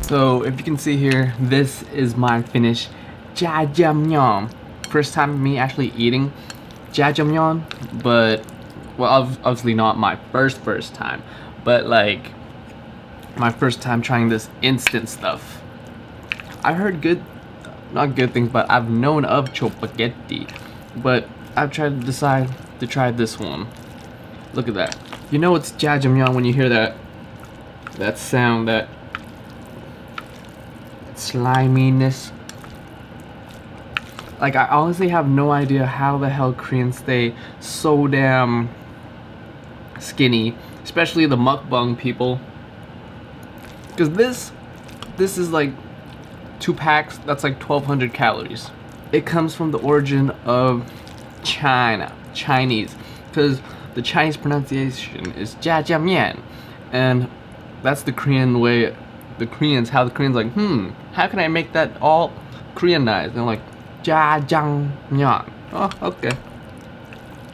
So if you can see here, this is my finished Jjajangmyeon. First time me actually eating Jjajangmyeon, but well, obviously not my first time, but like my first time trying this instant stuff. I heard not good things, but I've known of chopaghetti, but I've tried to decide to try this one. Look at that. You know it's Jjajangmyeon when you hear that sound, that sliminess. Like, I honestly have no idea how the hell Koreans stay so damn skinny, especially the mukbang people. Because this is like 2 packs, that's like 1,200 calories. It comes from the origin of Chinese, because the Chinese pronunciation is Jjajangmyeon, and that's the Korean way. How the Koreans like, how can I make that all Koreanized? And they're like, Jjajangmyeon. Oh, okay.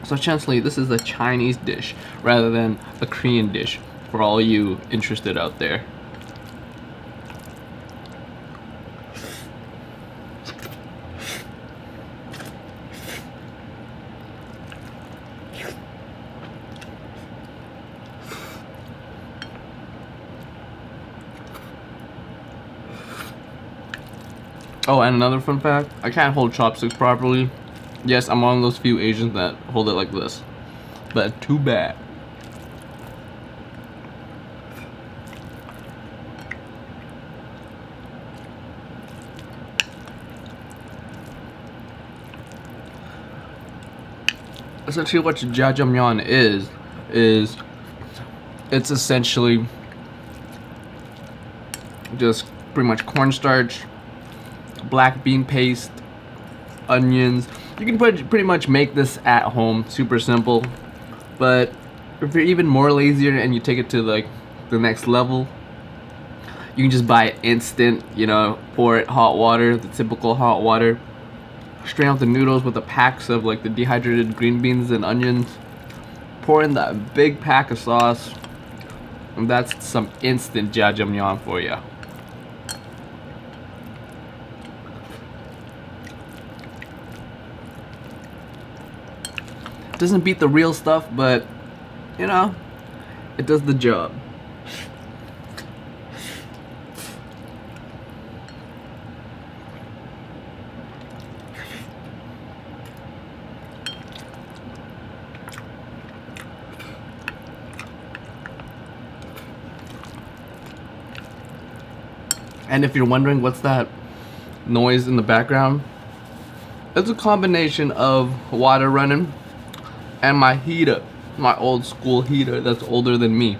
So essentially, this is a Chinese dish rather than a Korean dish for all you interested out there. Oh, and another fun fact, I can't hold chopsticks properly. Yes, I'm one of those few Asians that hold it like this. But too bad. Essentially what Jjajangmyeon is it's essentially just pretty much cornstarch, black bean paste, onions. You can pretty much make this at home, super simple. But if you're even more lazier and you take it to like the next level, you can just buy it instant, you know, pour it hot water, the typical hot water, strain out the noodles with the packs of like the dehydrated green beans and onions, pour in that big pack of sauce, and that's some instant Jjajangmyeon for you. Doesn't beat the real stuff, but you know, it does the job. And if you're wondering what's that noise in the background, it's a combination of water running and my heater, my old school heater that's older than me.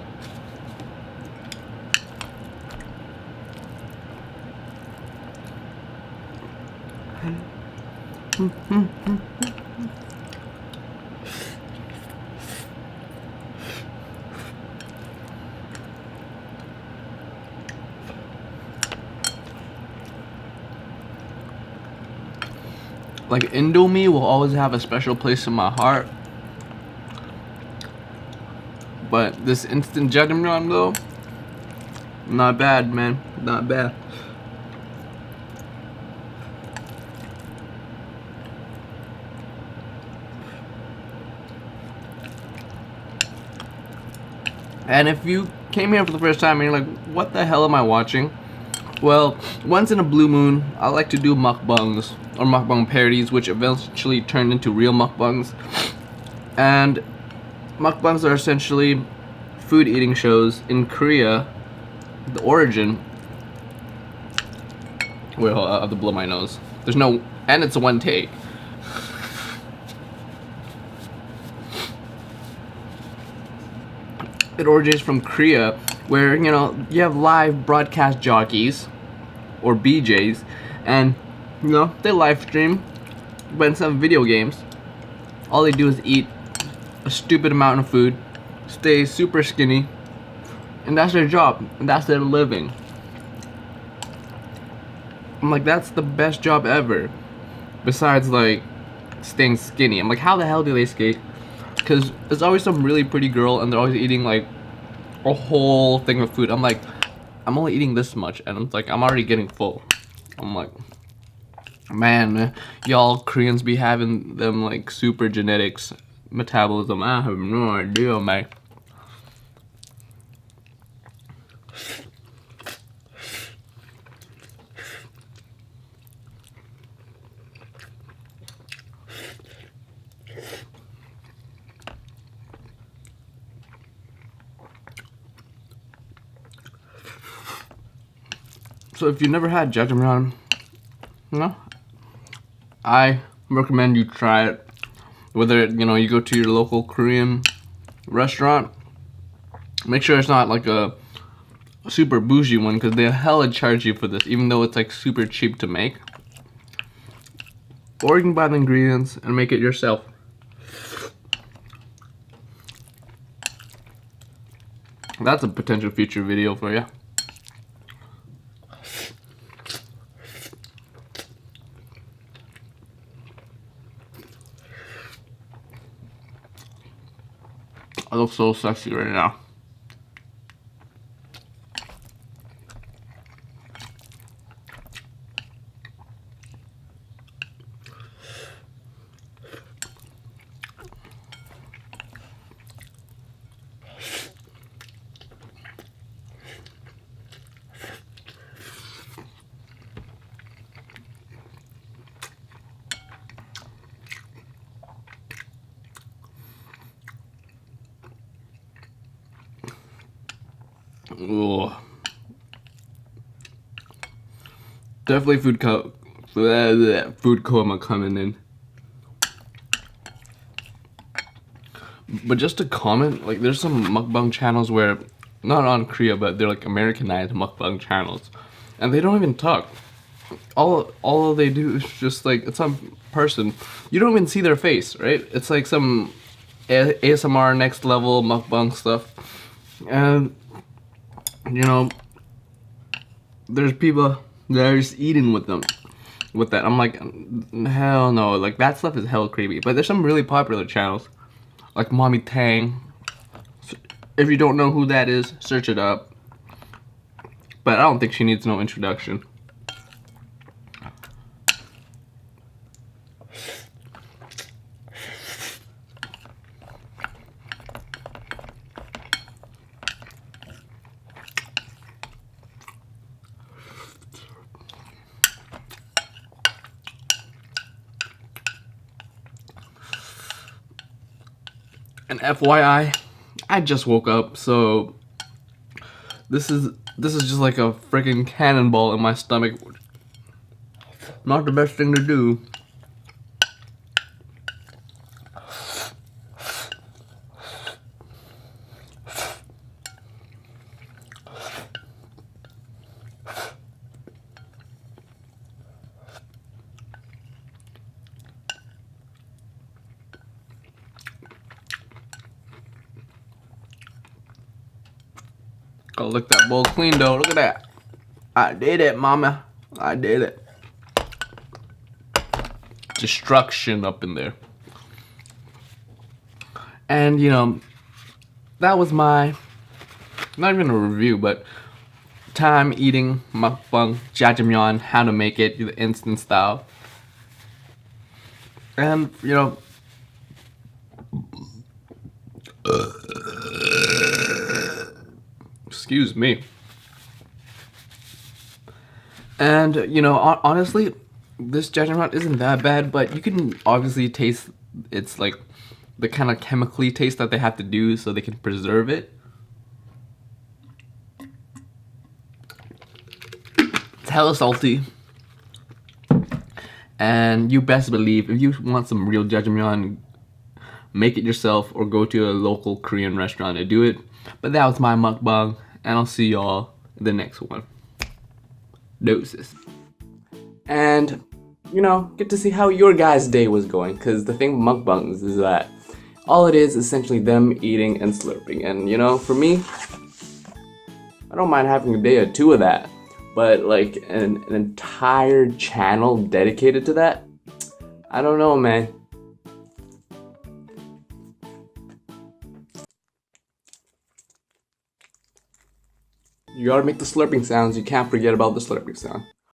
Like, Indomie will always have a special place in my heart, but this instant Jjajangmyeon though, not bad, man, not bad. And if you came here for the first time and you're like, what the hell am I watching? Well, once in a blue moon, I like to do mukbangs, or mukbang parodies, which eventually turned into real mukbangs. And mukbangs are essentially food eating shows in Korea. The origin, wait, hold on, I have to blow my nose. There's no, and it's a one take. It originates from Korea, where, you know, you have live broadcast jockeys, or BJs, and, you know, they live stream, but instead of video games, all they do is eat a stupid amount of food, stay super skinny, and that's their job, and that's their living. I'm like, that's the best job ever. Besides, like, staying skinny. I'm like, how the hell do they skate? Because there's always some really pretty girl and they're always eating like a whole thing of food. I'm like, I'm only eating this much, and I'm like, I'm already getting full. I'm like, man, y'all Koreans be having them like super genetics metabolism. I have no idea, man. So if you've never had jjajangmyeon, I recommend you try it. Whether you go to your local Korean restaurant, make sure it's not like a super bougie one, because they hella charge you for this, even though it's like super cheap to make. Or you can buy the ingredients and make it yourself. That's a potential future video for you. I look so sexy right now. Ooh. Definitely food coma coming in. But just to comment, like there's some mukbang channels where, not on Korea, but they're like Americanized mukbang channels, and they don't even talk. All they do is just like, it's some person, you don't even see their face, right? It's like some ASMR next level mukbang stuff, and there's people that are just eating with them, with that. I'm like, hell no, like that stuff is hell creepy. But there's some really popular channels, like Mommy Tang. If you don't know who that is, search it up. But I don't think she needs no introduction. And FYI, I just woke up, so this is just like a freaking cannonball in my stomach. Not the best thing to do. Gotta lick that bowl clean though. Look at that. I did it, mama. I did it. Destruction up in there. And that was my, not even a review, but time eating mukbang jjajangmyeon, how to make it the instant style. And excuse me. And honestly, this jjajangmyeon isn't that bad, but you can obviously taste it's like the kind of chemically taste that they have to do so they can preserve it. It's hella salty. And you best believe, if you want some real jjajangmyeon, make it yourself or go to a local Korean restaurant to do it. But that was my mukbang, and I'll see y'all in the next one. Doses. And get to see how your guys' day was going, because the thing with mukbangs is that all it is essentially them eating and slurping. And for me, I don't mind having a day or two of that, but like an entire channel dedicated to that, I don't know, man. You gotta make the slurping sounds. You can't forget about the slurping sound.